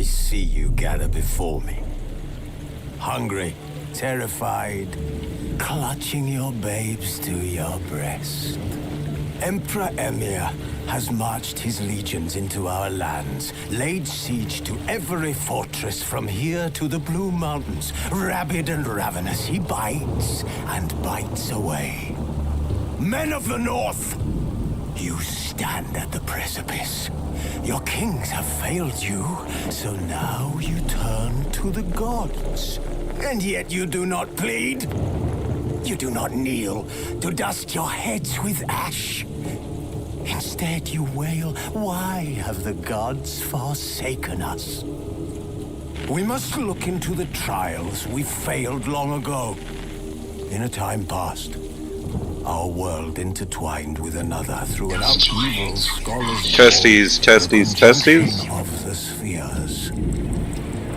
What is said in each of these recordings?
see you gather before me. Hungry, terrified, clutching your babes to your breast. Emperor Emhyr has marched his legions into our lands, laid siege to every fortress from here to the Blue Mountains. Rabid and ravenous, he bites and bites away. Men of the North, you stand at the precipice. Your kings have failed you, so now you turn to the gods. And yet you do not plead. You do not kneel to dust your heads with ash. Instead you wail, why have the gods forsaken us? We must look into the trials we failed long ago. In a time past, our world intertwined with another through an upheaval scholars Testes. of the spheres.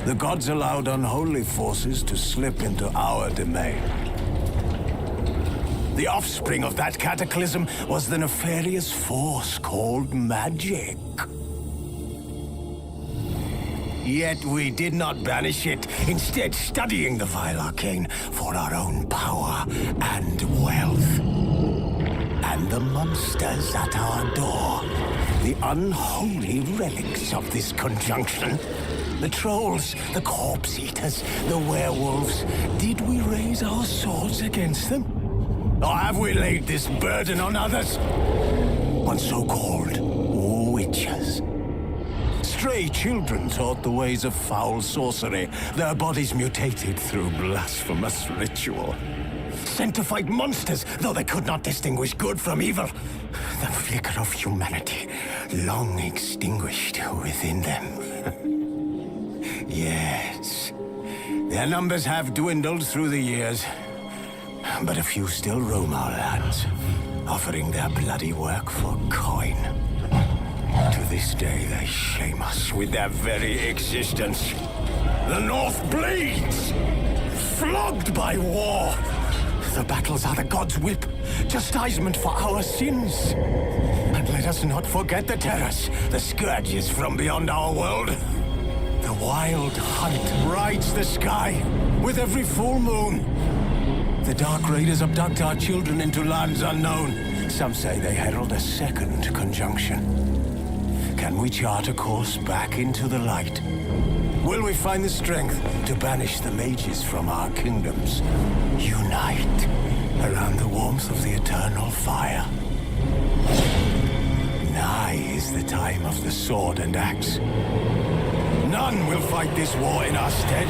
The gods allowed unholy forces to slip into our domain. The offspring of that cataclysm was the nefarious force called magic. Yet we did not banish it, instead studying the vile arcane for our own power and wealth. And the monsters at our door, the unholy relics of this conjunction. The trolls, the corpse eaters, the werewolves. Did we raise our swords against them? Or have we laid this burden on others? On so-called witches. Stray children taught the ways of foul sorcery, their bodies mutated through blasphemous ritual. Sent to fight monsters, though they could not distinguish good from evil. The flicker of humanity, long extinguished within them. Yes, their numbers have dwindled through the years. But a few still roam our lands, offering their bloody work for coin. To this day, they shame us with their very existence. The North bleeds, flogged by war. The battles are the gods' whip, chastisement for our sins. And let us not forget the terrors, the scourges from beyond our world. The wild hunt rides the sky with every full moon. The Dark Raiders abduct our children into lands unknown. Some say they herald a second conjunction. Can we chart a course back into the light? Will we find the strength to banish the mages from our kingdoms? Unite around the warmth of the eternal fire. Nigh is the time of the sword and axe. None will fight this war in our stead.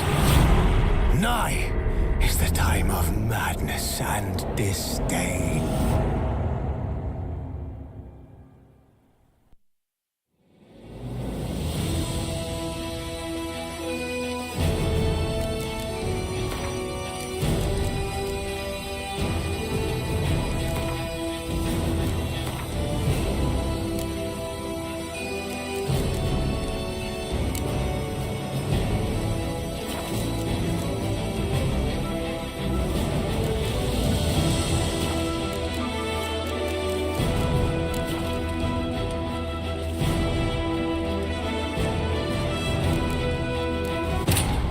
Nigh is the time of madness and disdain.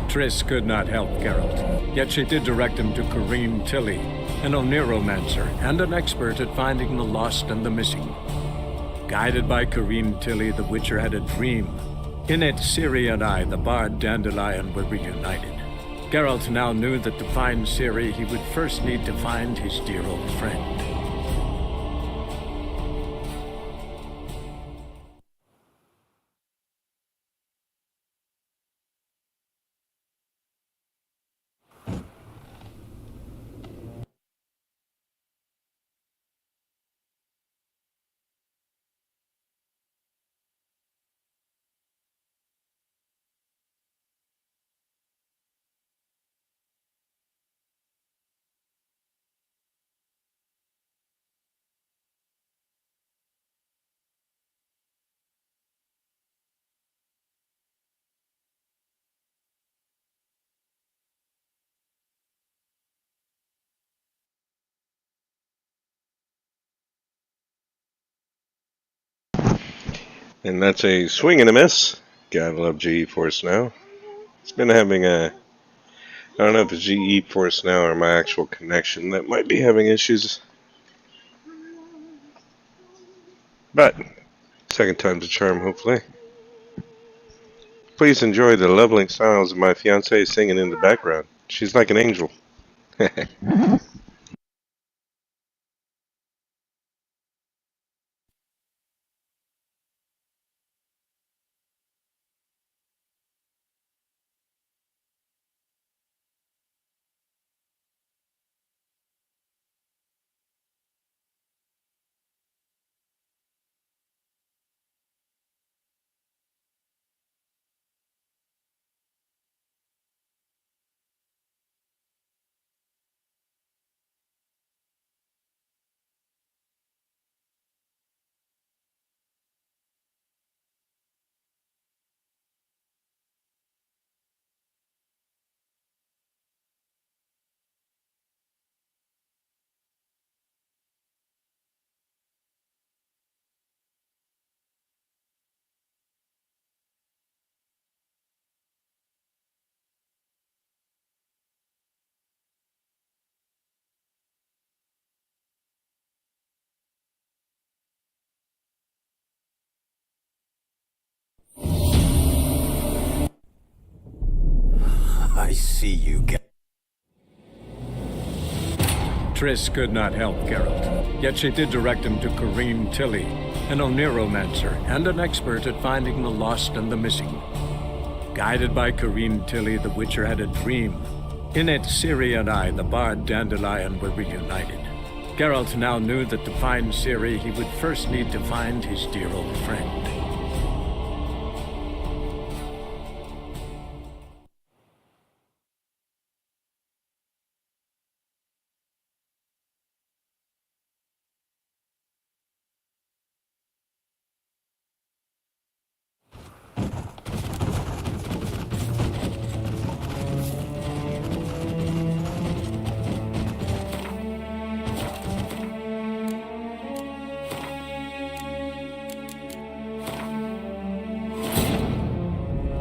Triss could not help Geralt, yet she did direct him to Corrine Tilly, an Oniromancer and an expert at finding the lost and the missing. Guided by Corrine Tilly, the Witcher had a dream. In it, Ciri and I, the bard Dandelion, were reunited. Geralt now knew that to find Ciri, he would first need to find his dear old friend. And that's a swing and a miss. Gotta love GeForce Now. It's been having I don't know if it's GeForce Now or my actual connection that might be having issues. But, second time's a charm, hopefully. Please enjoy the lovely sounds of my fiancée singing in the background. She's like an angel. I see you, Triss could not help Geralt, yet she did direct him to Kareem Tilly, an Oniromancer and an expert at finding the lost and the missing. Guided by Kareem Tilly, the Witcher had a dream. In it, Ciri and I, the bard Dandelion, were reunited. Geralt now knew that to find Ciri, he would first need to find his dear old friend.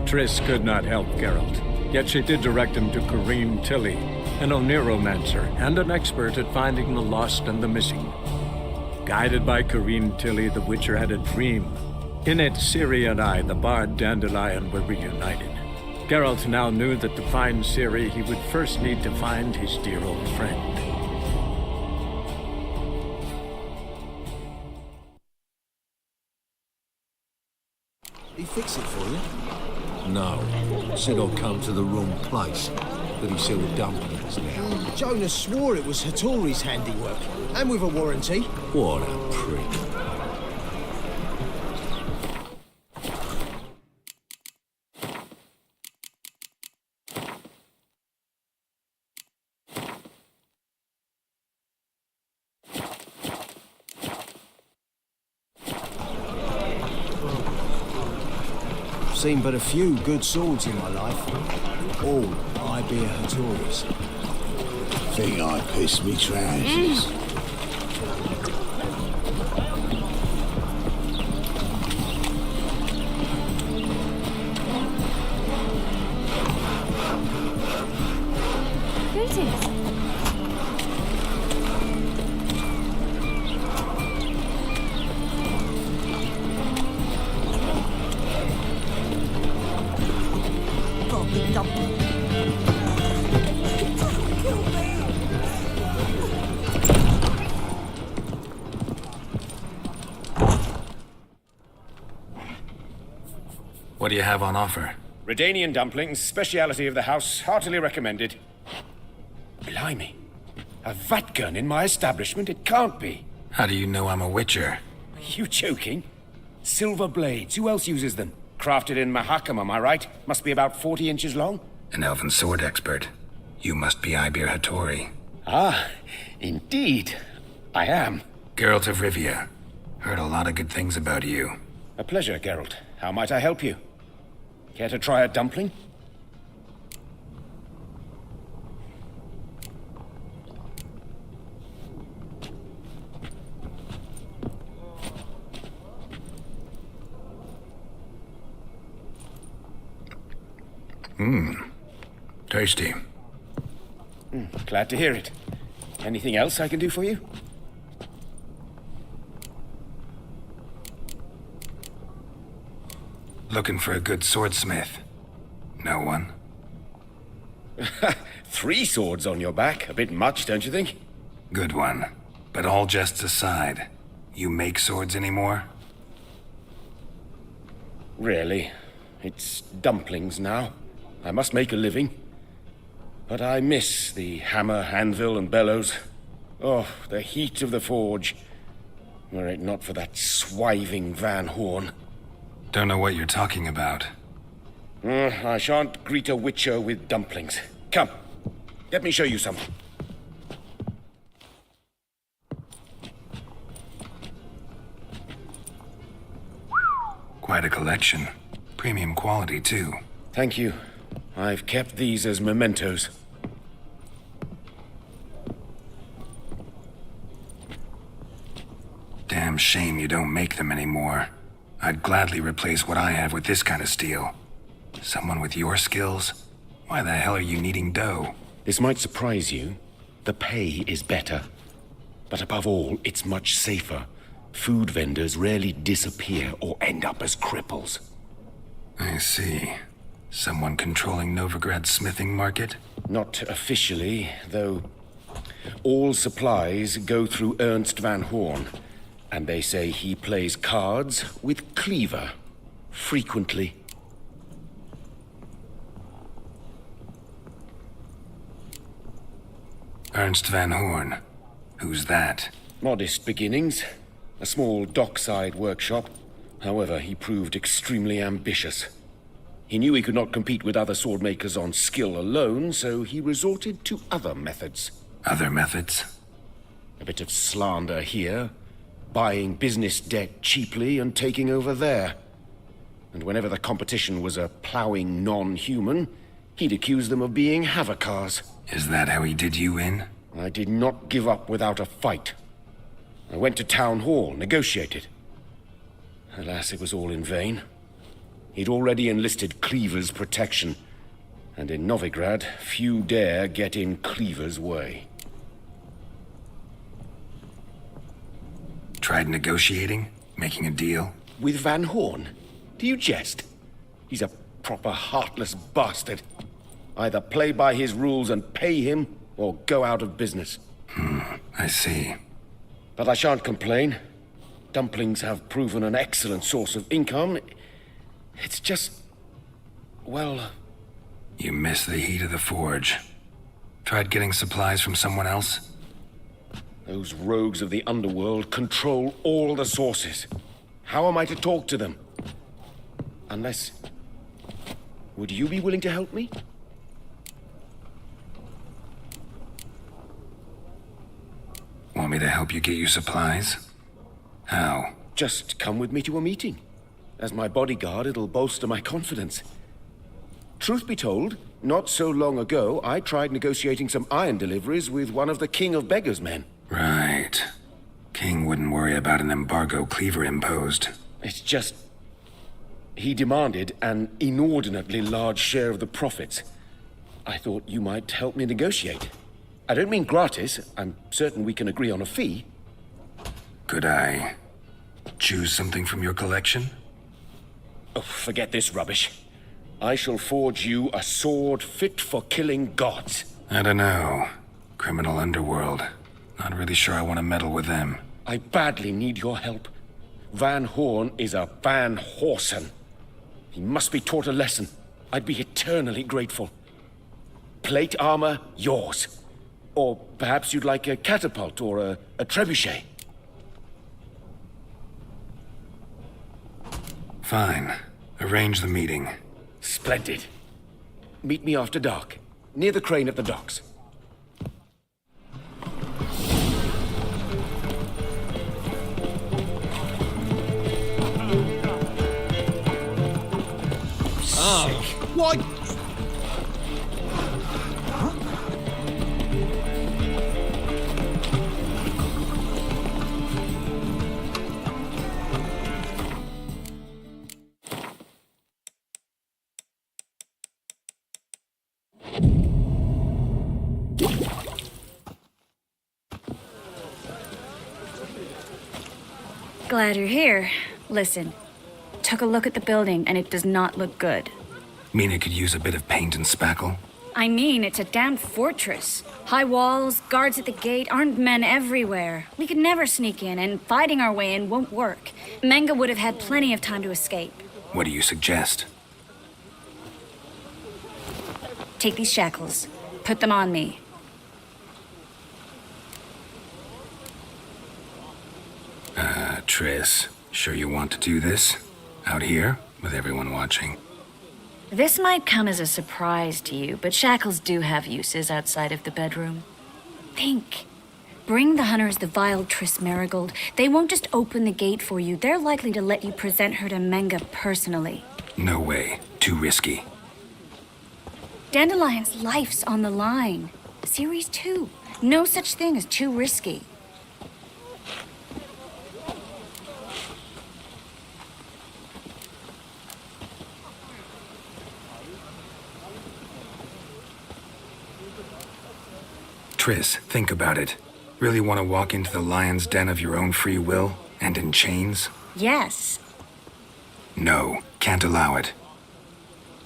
Triss could not help Geralt, yet she did direct him to Kareem Tilly, an Oniromancer and an expert at finding the lost and the missing. Guided by Kareem Tilly, the Witcher had a dream. In it, Ciri and I, the bard Dandelion, were reunited. Geralt now knew that to find Ciri, he would first need to find his dear old friend. He fix it for you? No. Said I'd come to the wrong place. But he sells dumplings now. Jonas swore it was Hattori's handiwork. And with a warranty. What a prick. Seen but a few good swords in my life. All Ibir Hattori's. Think I pissed me trousers. Greetings. What do you have on offer? Redanian dumplings, speciality of the house, heartily recommended. Blimey. A vatgun in my establishment? It can't be. How do you know I'm a Witcher? Are you joking? Silver blades, who else uses them? Crafted in Mahakam, am I right? Must be about 40 inches long? An elven sword expert. You must be Ibir Hattori. Ah, indeed. I am. Geralt of Rivia. Heard a lot of good things about you. A pleasure, Geralt. How might I help you? Care to try a dumpling? Tasty. Glad to hear it. Anything else I can do for you? Looking for a good swordsmith? No one? 3 swords on your back. A bit much, don't you think? Good one. But all jests aside, you make swords anymore? Really. It's dumplings now. I must make a living. But I miss the hammer, anvil, and bellows. Oh, the heat of the forge. Were it not for that swiving Van Horn. Don't know what you're talking about. I shan't greet a witcher with dumplings. Come, let me show you some. Quite a collection. Premium quality, too. Thank you. I've kept these as mementos. Damn shame you don't make them anymore. I'd gladly replace what I have with this kind of steel. Someone with your skills? Why the hell are you needing dough? This might surprise you. The pay is better. But above all, it's much safer. Food vendors rarely disappear or end up as cripples. I see. Someone controlling Novigrad's smithing market? Not officially, though all supplies go through Ernst Van Horn. And they say he plays cards with Cleaver. Frequently. Ernst Van Horn. Who's that? Modest beginnings. A small dockside workshop. However, he proved extremely ambitious. He knew he could not compete with other swordmakers on skill alone, so he resorted to other methods. Other methods? A bit of slander here, buying business debt cheaply and taking over there. And whenever the competition was a plowing non-human, he'd accuse them of being Havakars. Is that how he did you in? I did not give up without a fight. I went to Town Hall, negotiated. Alas, it was all in vain. He'd already enlisted Cleaver's protection, and in Novigrad, few dare get in Cleaver's way. Tried negotiating? Making a deal? With Van Horn? Do you jest? He's a proper heartless bastard. Either play by his rules and pay him, or go out of business. I see. But I shan't complain. Dumplings have proven an excellent source of income. It's just... well... You miss the heat of the forge. Tried getting supplies from someone else? Those rogues of the underworld control all the sources. How am I to talk to them? Unless... would you be willing to help me? Want me to help you get you supplies? How? Just come with me to a meeting. As my bodyguard, it'll bolster my confidence. Truth be told, not so long ago, I tried negotiating some iron deliveries with one of the King of Beggars' men. Right. King wouldn't worry about an embargo Cleaver imposed. It's just... he demanded an inordinately large share of the profits. I thought you might help me negotiate. I don't mean gratis. I'm certain we can agree on a fee. Could I choose something from your collection? Oh, forget this rubbish. I shall forge you a sword fit for killing gods. I don't know. Criminal underworld. Not really sure I want to meddle with them. I badly need your help. Van Horn is a Van Horsen. He must be taught a lesson. I'd be eternally grateful. Plate armor, yours. Or perhaps you'd like a catapult or a trebuchet. Fine. Arrange the meeting. Splendid. Meet me after dark, near the crane at the docks. What? Glad you're here. Listen, took a look at the building and it does not look good. Mean it could use a bit of paint and spackle? I mean, it's a damn fortress. High walls, guards at the gate, armed men everywhere. We could never sneak in, and fighting our way in won't work. Menge would have had plenty of time to escape. What do you suggest? Take these shackles. Put them on me. Triss, sure you want to do this? Out here, with everyone watching? This might come as a surprise to you, but shackles do have uses outside of the bedroom. Think. Bring the hunters the vile Triss Merigold. They won't just open the gate for you. They're likely to let you present her to Menge personally. No way. Too risky. Dandelion's life's on the line. Series 2. No such thing as too risky. Triss, think about it. Really want to walk into the lion's den of your own free will, and in chains? Yes. No, can't allow it.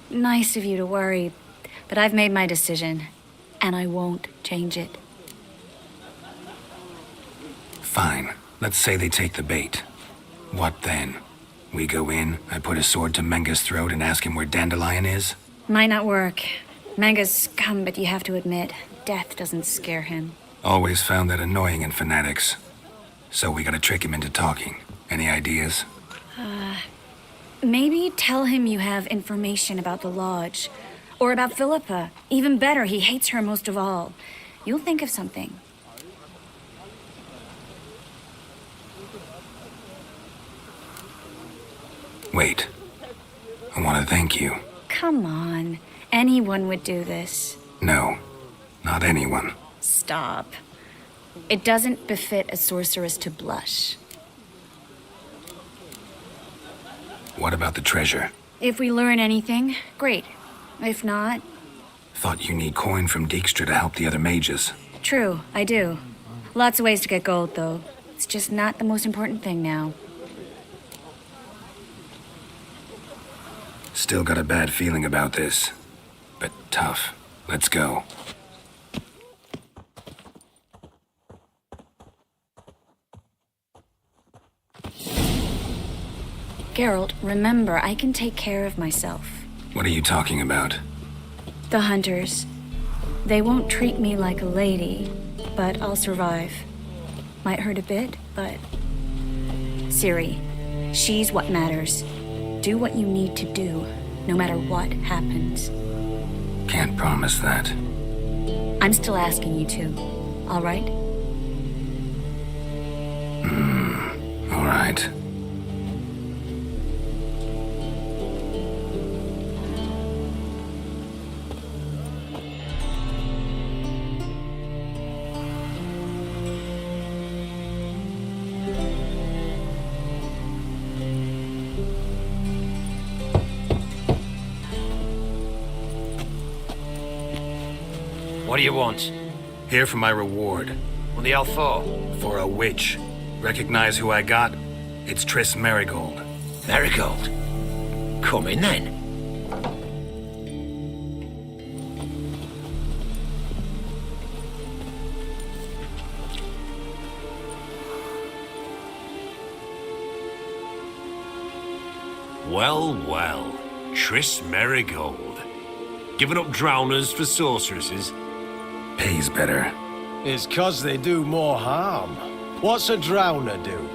Nice of you to worry, but I've made my decision, and I won't change it. Fine. Let's say they take the bait. What then? We go in, I put a sword to Menge's throat and ask him where Dandelion is? Might not work. Menge's scum, but you have to admit, death doesn't scare him. Always found that annoying in fanatics. So we gotta trick him into talking. Any ideas? Maybe tell him you have information about the Lodge. Or about Philippa. Even better, he hates her most of all. You'll think of something. Wait. I want to thank you. Come on. Anyone would do this. No, not anyone. Stop. It doesn't befit a sorceress to blush. What about the treasure? If we learn anything, great. If not, Thought you need coin from Dijkstra to help the other mages. true, I do. Lots of ways to get gold, though. It's just not the most important thing now. Still got a bad feeling about this. But tough. Let's go. Geralt, remember, I can take care of myself. What are you talking about? The hunters. They won't treat me like a lady, but I'll survive. Might hurt a bit, but... Ciri, she's what matters. Do what you need to do, no matter what happens. Can't promise that. I'm still asking you to, all right? All right. What do you want? Here for my reward. On the Alfor? For a witch. Recognize who I got? It's Triss Merigold. Marigold. Come in then. Well, well. Triss Merigold. Giving up drowners for sorceresses? Pays better. It's 'cause they do more harm. What's a drowner do?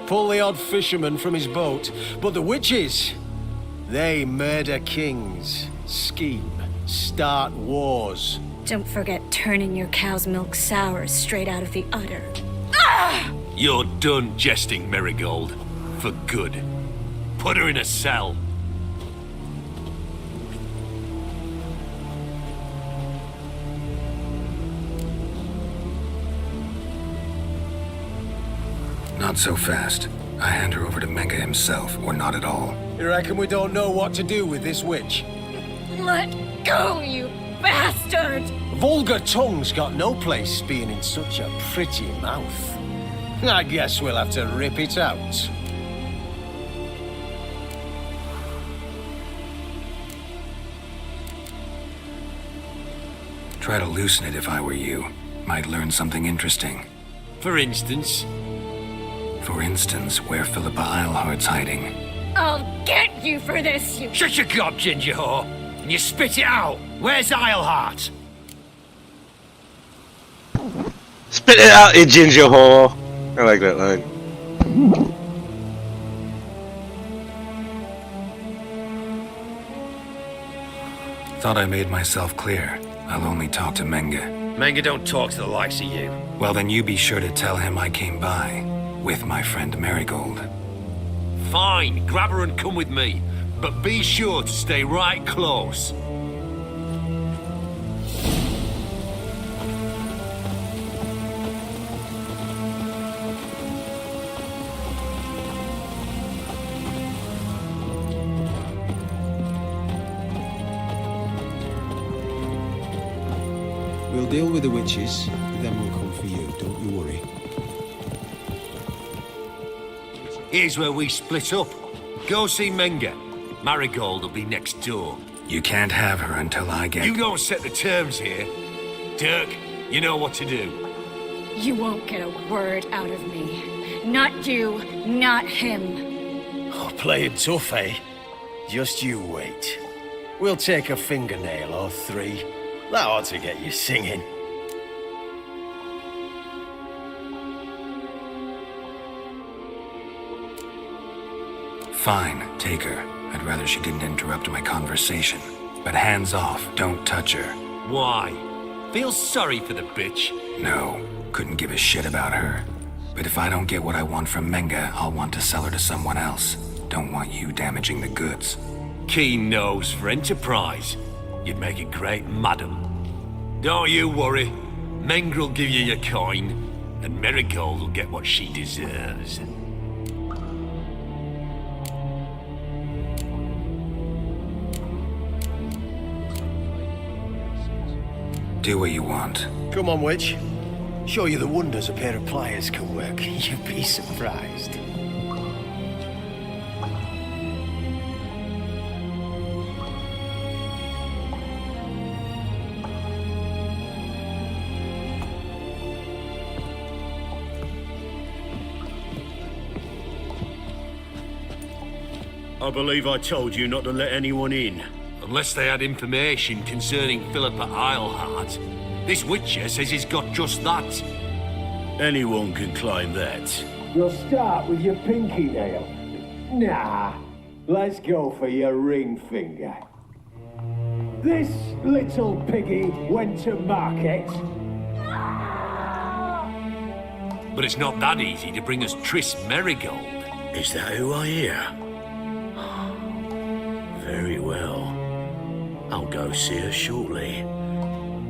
Pull the odd fisherman from his boat. But the witches, they murder kings, scheme, start wars. Don't forget turning your cow's milk sour straight out of the udder. You're done jesting, Merigold. For good. Put her in a cell. Not so fast. I hand her over to Menge himself, or not at all. You reckon we don't know what to do with this witch? Let go, you bastard! Vulgar tongue's got no place being in such a pretty mouth. I guess we'll have to rip it out. Try to loosen it if I were you. Might learn something interesting. For instance? For instance, where Philippa Eilhart's hiding. I'll get you for this, you... Shut your gob, ginger whore, and you spit it out. Where's Eilhart? Spit it out, you ginger whore. I like that line. Thought I made myself clear. I'll only talk to Menge. Menge don't talk to the likes of you. Well, then you be sure to tell him I came by. With my friend Marigold. Fine, grab her and come with me. But be sure to stay right close. We'll deal with the witches, then we'll come for you, don't you worry. Here's where we split up. Go see Menge. Marigold will be next door. You can't have her until I get... You don't set the terms here. Dirk, you know what to do. You won't get a word out of me. Not you, not him. Oh, playing tough, eh? Just you wait. We'll take a fingernail or three. That ought to get you singing. Fine, take her. I'd rather she didn't interrupt my conversation. But hands off, don't touch her. Why? Feel sorry for the bitch? No, couldn't give a shit about her. But if I don't get what I want from Menge, I'll want to sell her to someone else. Don't want you damaging the goods. Keen nose for enterprise. You'd make a great madam. Don't you worry. Mengrel will give you your coin, and Marigold will get what she deserves. Do what you want. Come on, witch. Show you the wonders a pair of pliers can work. You'd be surprised. I believe I told you not to let anyone in. Unless they had information concerning Philippa Eilhart. This witcher says he's got just that. Anyone can claim that. You'll start with your pinky nail. Nah, let's go for your ring finger. This little piggy went to market. But it's not that easy to bring us Triss Marigold. Is that who I hear? Very well. I'll go see her shortly.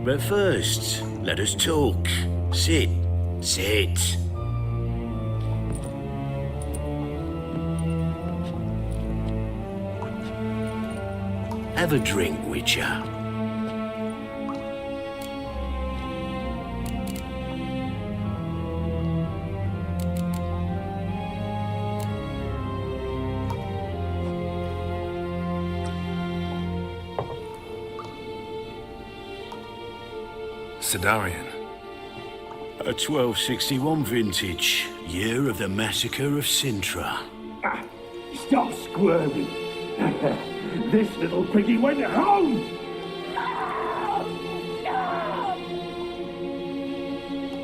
But first, let us talk. Sit. Sit. Have a drink, Witcher. Sidarian. A 1261 vintage, year of the massacre of Sintra. Ah, stop squirming. This little piggy went home.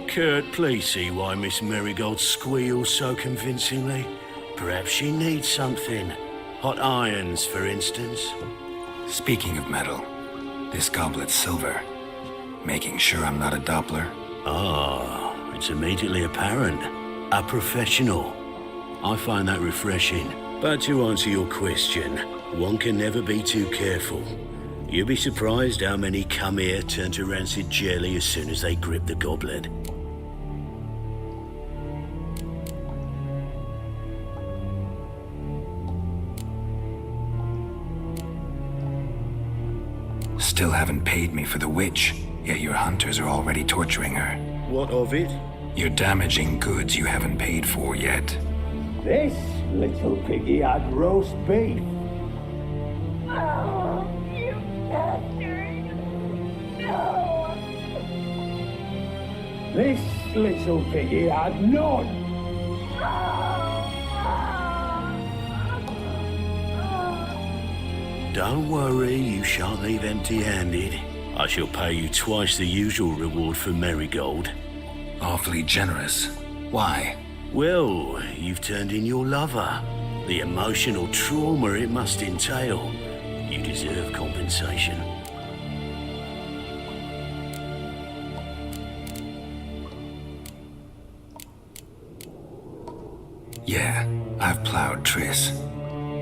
Kurt, please see why Miss Marigold squeals so convincingly. Perhaps she needs something. Hot irons, for instance. Speaking of metal, this goblet's silver. Making sure I'm not a Doppler? Ah, it's immediately apparent. A professional. I find that refreshing. But to answer your question, one can never be too careful. You'll be surprised how many come here turn to rancid jelly as soon as they grip the goblet. Still haven't paid me for the witch, yet your hunters are already torturing her. What of it? You're damaging goods you haven't paid for yet. This little piggy had roast beef. Oh, you bastard! No! This little piggy had none. Don't worry, you shan't leave empty-handed. I shall pay you twice the usual reward for Marigold. Awfully generous. Why? Well, you've turned in your lover. The emotional trauma it must entail. You deserve compensation. Yeah, I've plowed Triss.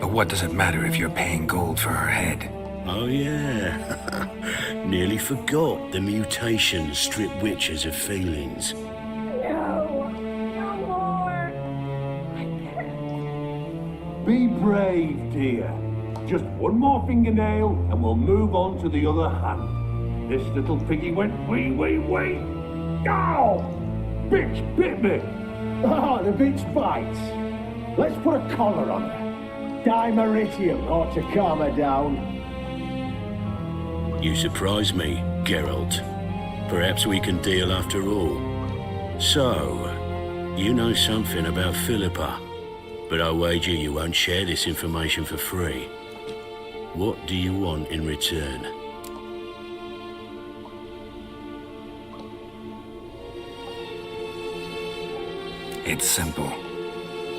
But what does it matter if you're paying gold for her head? Oh yeah. Nearly forgot the mutations strip witches of feelings. No! No more! Be brave, dear. Just one more fingernail and we'll move on to the other hand. This little piggy went wee. Ow! Bitch bit me! Ah, the bitch bites. Let's put a collar on her. Dimeritium ought to calm her down. You surprise me, Geralt. Perhaps we can deal after all. So, you know something about Philippa, but I wager you won't share this information for free. What do you want in return? It's simple.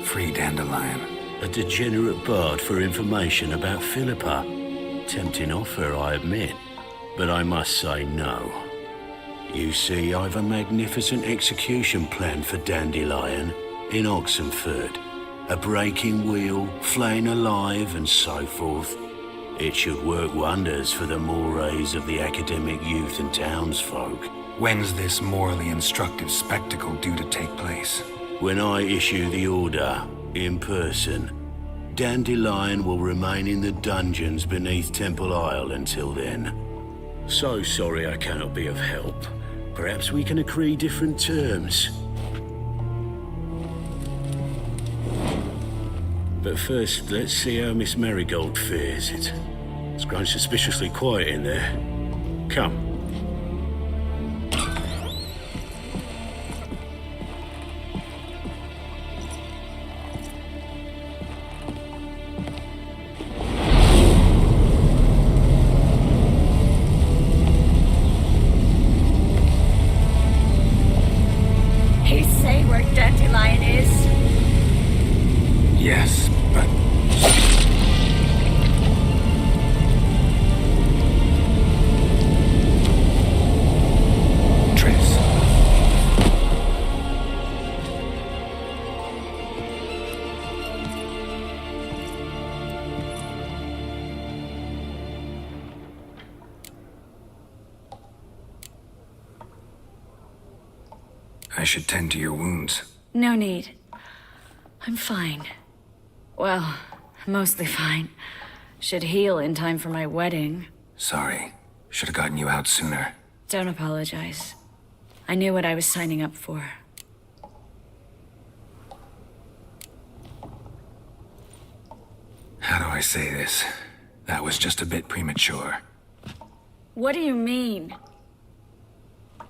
Free Dandelion. A degenerate bard for information about Philippa. Tempting offer, I admit, but I must say no. You see, I've a magnificent execution plan for Dandelion in Oxenford. A breaking wheel, flaying alive, and so forth. It should work wonders for the mores of the academic youth and townsfolk. When's this morally instructive spectacle due to take place? When I issue the order, in person, Dandelion will remain in the dungeons beneath Temple Isle until then. So sorry I cannot be of help. Perhaps we can agree different terms. But first, let's see how Miss Marigold fares. It's grown suspiciously quiet in there. Come. He say where Dandelion is? Yes, but... Triss. I should tend to your wounds. No need. I'm fine. Well, mostly fine. Should heal in time for my wedding. Sorry. Should have gotten you out sooner. Don't apologize. I knew what I was signing up for. How do I say this? That was just a bit premature. What do you mean?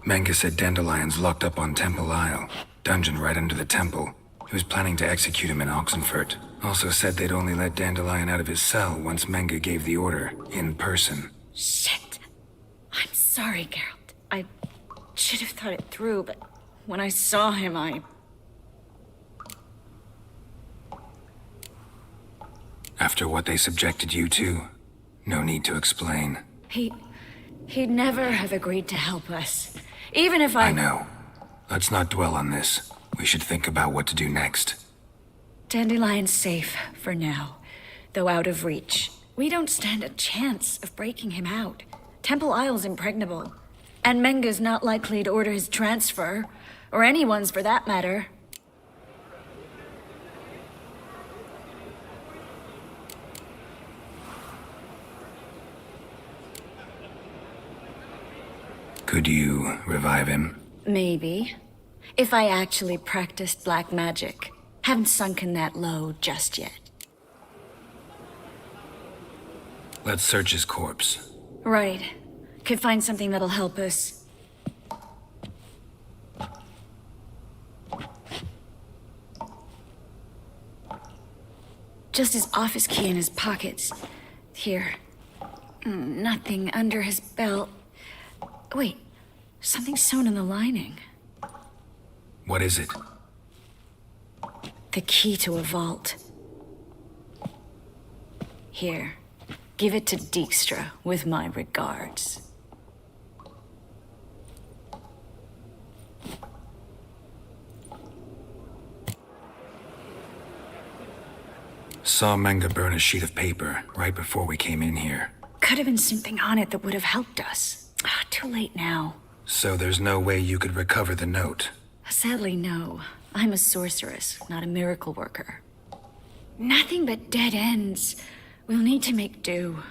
Menge said Dandelion's locked up on Temple Isle. Dungeon right under the temple. He was planning to execute him in Oxenfurt. Also said they'd only let Dandelion out of his cell once Menge gave the order, in person. Shit. I'm sorry, Geralt. I should have thought it through, but when I saw him, After what they subjected you to, no need to explain. He'd never have agreed to help us. Even if I know. Let's not dwell on this. We should think about what to do next. Dandelion's safe for now, though out of reach. We don't stand a chance of breaking him out. Temple Isle's impregnable, and Menge's not likely to order his transfer, or anyone's for that matter. Could you revive him? Maybe. If I actually practiced black magic. Haven't sunken that low just yet. Let's search his corpse. Right. Could find something that'll help us. Just his office key in his pockets. Here. Nothing under his belt. Wait, something sewn in the lining. What is it? The key to a vault. Here, give it to Dijkstra with my regards. Saw Menge burn a sheet of paper right before we came in here. Could have been something on it that would have helped us. Too late now. So there's no way you could recover the note? Sadly, no. I'm a sorceress, not a miracle worker. Nothing but dead ends. We'll need to make do.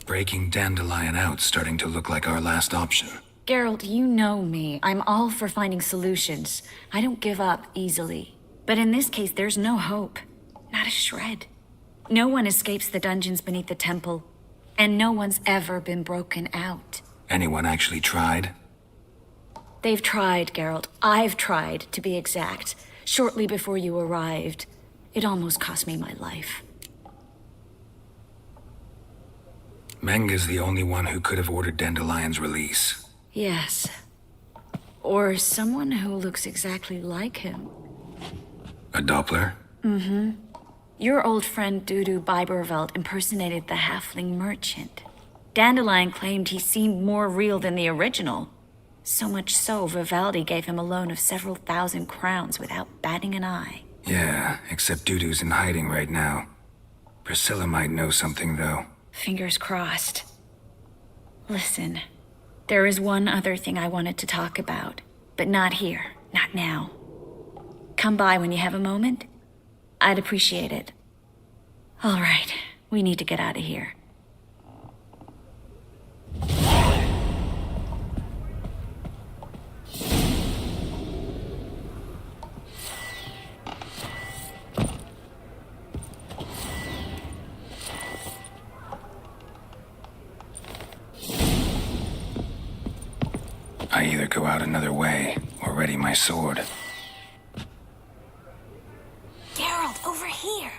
Breaking Dandelion out's starting to look like our last option. Geralt, you know me. I'm all for finding solutions. I don't give up easily. But in this case, there's no hope. Not a shred. No one escapes the dungeons beneath the temple. And no one's ever been broken out. Anyone actually tried? They've tried, Geralt. I've tried, to be exact. Shortly before you arrived. It almost cost me my life. Menge's the only one who could have ordered Dandelion's release. Yes. Or someone who looks exactly like him. A Doppler? Mm-hmm. Your old friend Dudu Biberveld impersonated the halfling merchant. Dandelion claimed he seemed more real than the original. So much so, Vivaldi gave him a loan of several thousand crowns without batting an eye. Yeah, except Dudu's in hiding right now. Priscilla might know something, though. Fingers crossed. Listen, there is one other thing I wanted to talk about, but not here, not now. Come by when you have a moment. I'd appreciate it. All right, we need to get out of here. I either go out another way or ready my sword. Geralt, over here!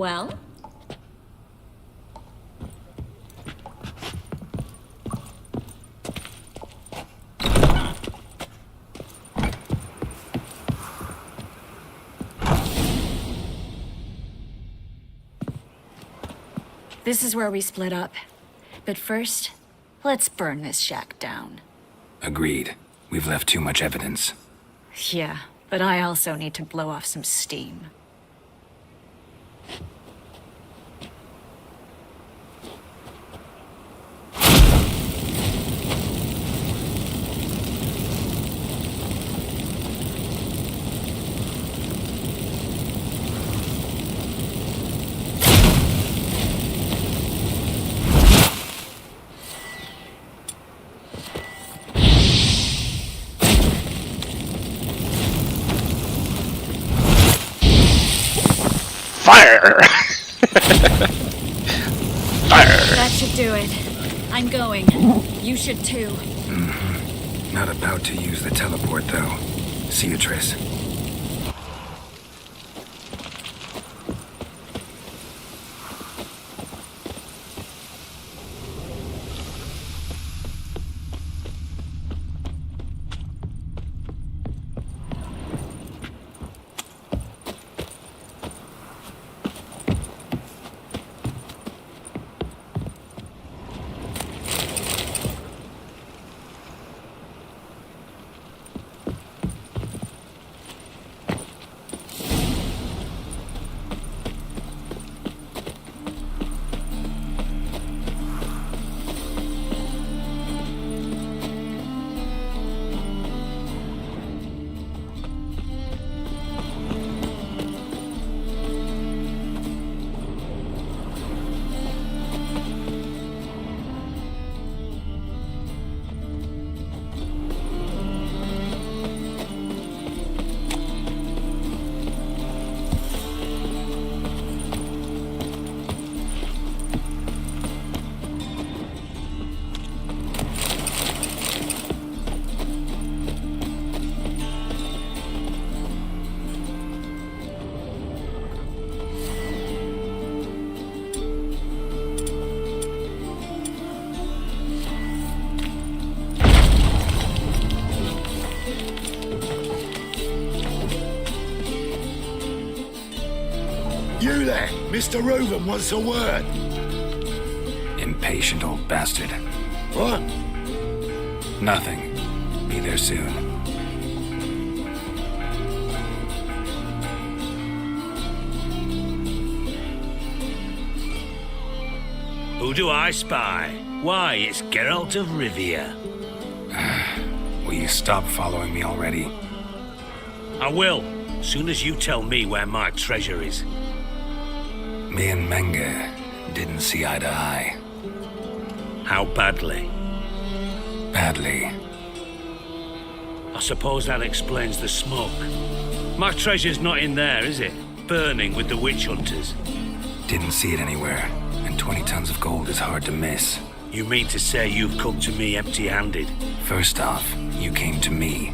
Well? This is where we split up. But first, let's burn this shack down. Agreed. We've left too much evidence. Yeah, but I also need to blow off some steam. Fire! Fire! That should do it. I'm going. You should too. Not about to use the teleport, though. See you, Triss. You there, Mr. Reuven wants a word. Impatient old bastard. What? Nothing. Be there soon. Who do I spy? Why, it's Geralt of Rivia. Will you stop following me already? I will, soon as you tell me where my treasure is. Me and Menge didn't see eye to eye. How badly? Badly. I suppose that explains the smoke. My treasure's not in there, is it? Burning with the witch hunters. Didn't see it anywhere, and 20 tons of gold is hard to miss. You mean to say you've come to me empty-handed? First off, you came to me.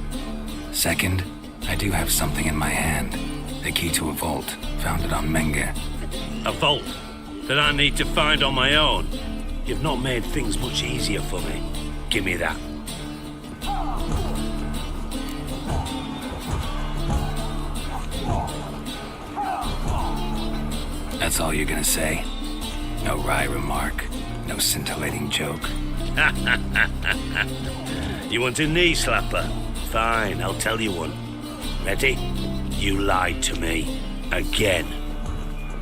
Second, I do have something in my hand. The key to a vault, found it on Menge. A vault that I need to find on my own? You've not made things much easier for me. Give me that. That's all you're gonna say? No wry remark, no scintillating joke. You want a knee slapper? Fine, I'll tell you one. Ready? You lied to me. Again.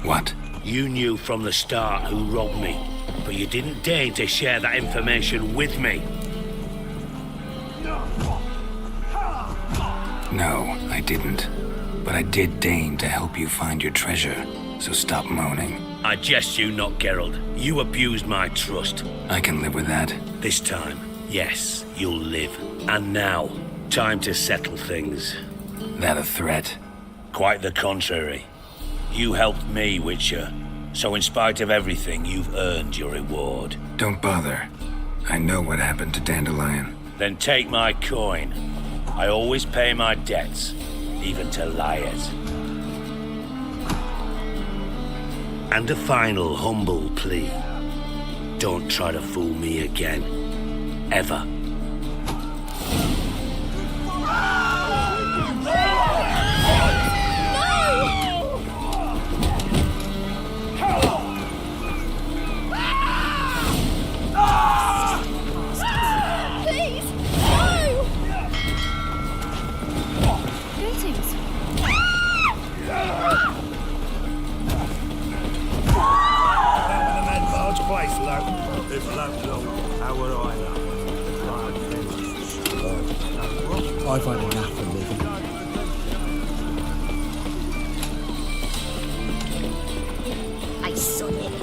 What? You knew from the start who robbed me, but you didn't deign to share that information with me. No, I didn't. But I did deign to help you find your treasure, so stop moaning. I jest you not, Geralt. You abused my trust. I can live with that. This time, yes, you'll live. And now, time to settle things. That a threat? Quite the contrary. You helped me, Witcher. So in spite of everything, you've earned your reward. Don't bother. I know what happened to Dandelion. Then take my coin. I always pay my debts, even to liars. And a final humble plea. Don't try to fool me again. Ever. Please! No! Greetings. Place, love. If love long, how would I know? I've had enough of living. I saw it.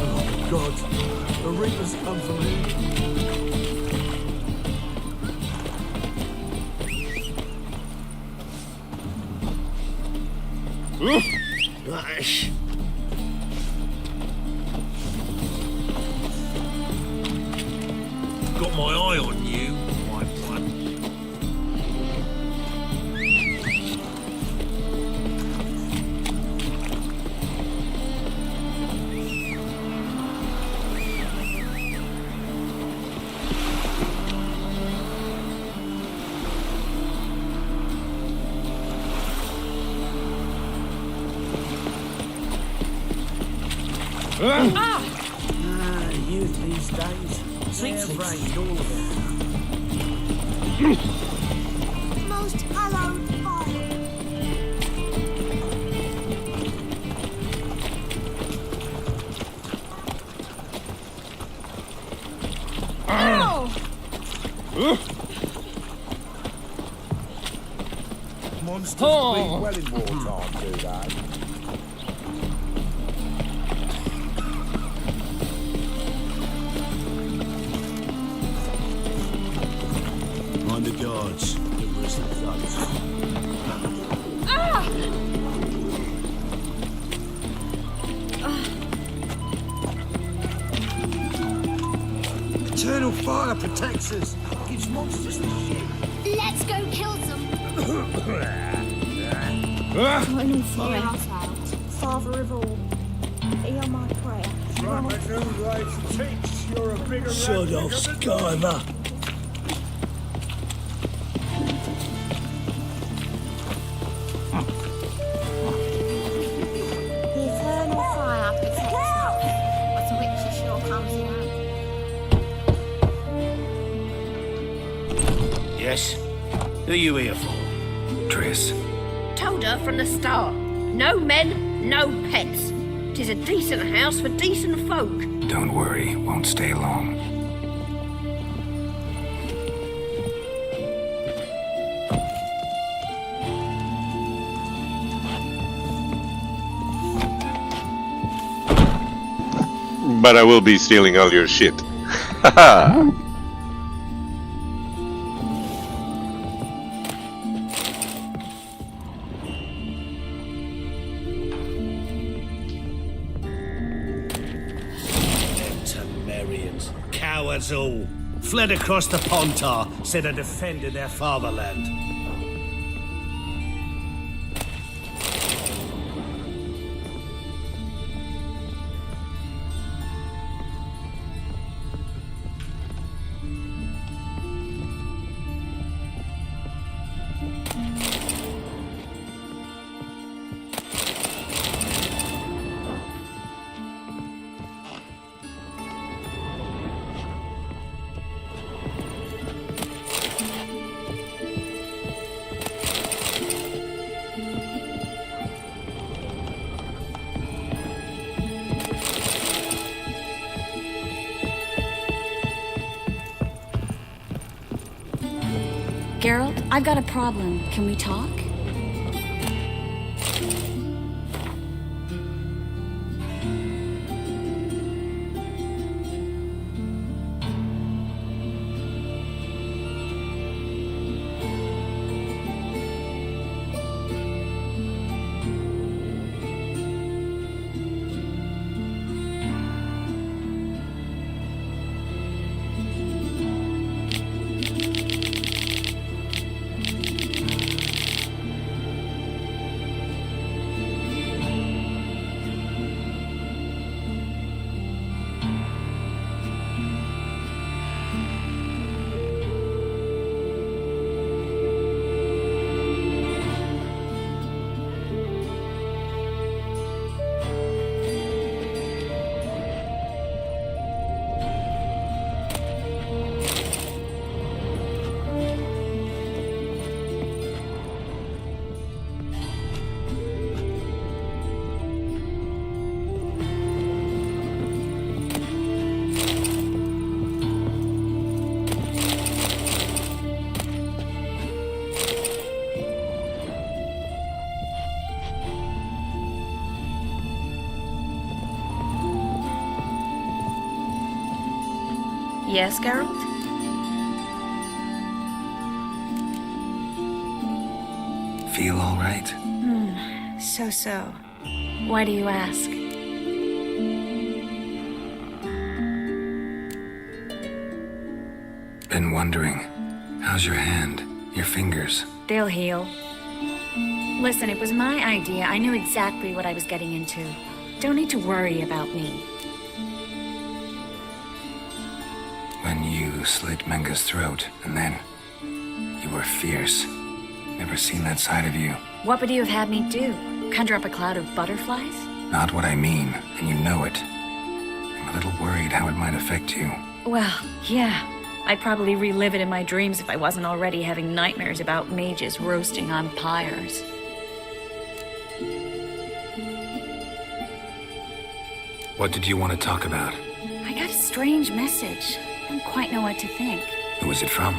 Oh, God. The Reapers come from here. Nice. Got my eye on you, my blood. Youth these days. Hair-brained, all of it. Most hallowed fire. Ow! Monsters bleed well in wartime, do they? Mind the guards. The rest of the thugs. Ah! Eternal fire protects us. Gives monsters the shit. Let's go kill some. Eternal fire. Father of all, hear my prayer. Shut off, Skyver. The eternal fire protects us, but the witch sure comes out. Yes? Who are you here for? Triss. Told her from the start. No men, no pets. 'Tis a decent house for decent folk. Don't worry, won't stay long. But I will be stealing all your shit. Haha! Temerians, cowards all, fled across the Pontar, said they defended their fatherland. Geralt, I've got a problem. Can we talk? Yes, Geralt? Feel all right? So. Why do you ask? Been wondering. How's your hand? Your fingers? They'll heal. Listen, it was my idea. I knew exactly what I was getting into. Don't need to worry about me. When you slit Menga's throat, and then you were fierce. Never seen that side of you. What would you have had me do? Conjure up a cloud of butterflies? Not what I mean, and you know it. I'm a little worried how it might affect you. Well, yeah. I'd probably relive it in my dreams if I wasn't already having nightmares about mages roasting on pyres. What did you want to talk about? I got a strange message. I don't quite know what to think. Who was it from?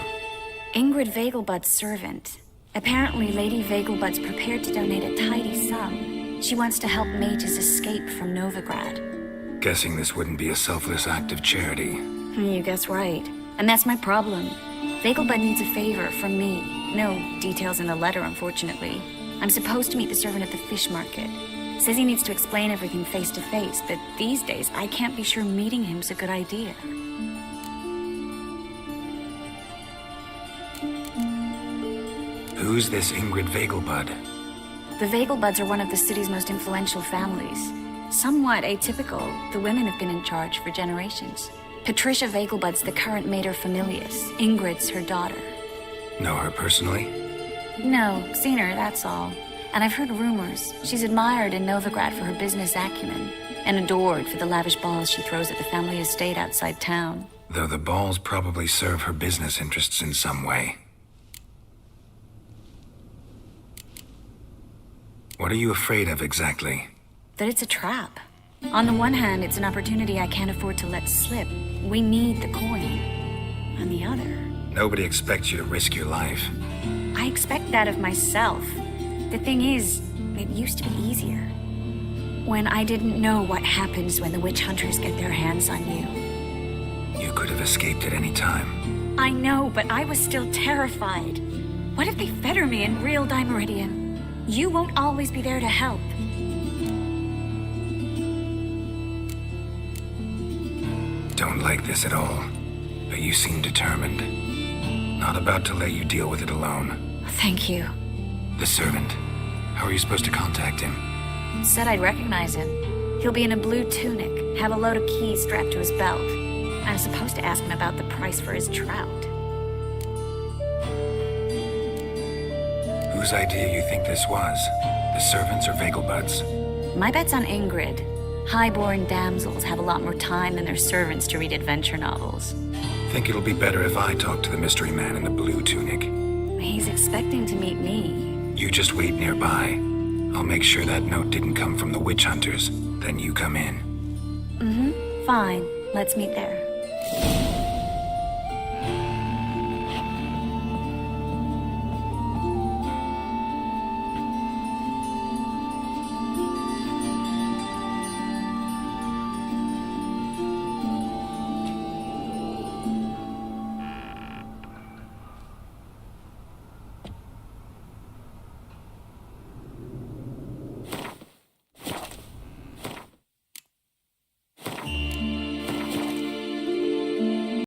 Ingrid Vegelbud's servant. Apparently, Lady Vegelbud's prepared to donate a tidy sum. She wants to help mages escape from Novigrad. Guessing this wouldn't be a selfless act of charity. You guess right. And that's my problem. Vegelbud needs a favor from me. No details in the letter, unfortunately. I'm supposed to meet the servant at the fish market. Says he needs to explain everything face to face, but these days I can't be sure meeting him's a good idea. Who's this Ingrid Vegelbud? The Vegelbuds are one of the city's most influential families. Somewhat atypical, the women have been in charge for generations. Patricia Vegelbud's the current mater familias. Ingrid's her daughter. Know her personally? No, seen her, that's all. And I've heard rumors. She's admired in Novigrad for her business acumen, and adored for the lavish balls she throws at the family estate outside town. Though the balls probably serve her business interests in some way. What are you afraid of exactly? That it's a trap. On the one hand, it's an opportunity I can't afford to let slip. We need the coin. On the other... Nobody expects you to risk your life. I expect that of myself. The thing is, it used to be easier. When I didn't know what happens when the witch hunters get their hands on you. You could have escaped at any time. I know, but I was still terrified. What if they fetter me in real Dimeridium? You won't always be there to help. Don't like this at all, but you seem determined. Not about to let you deal with it alone. Thank you. The servant. How are you supposed to contact him? Said I'd recognize him. He'll be in a blue tunic, have a load of keys strapped to his belt. I was supposed to ask him about the price for his trout. Whose idea you think this was? The servants or Vegelbud's? My bet's on Ingrid. High-born damsels have a lot more time than their servants to read adventure novels. Think it'll be better if I talk to the mystery man in the blue tunic. He's expecting to meet me. You just wait nearby. I'll make sure that note didn't come from the witch hunters. Then you come in. Fine. Let's meet there.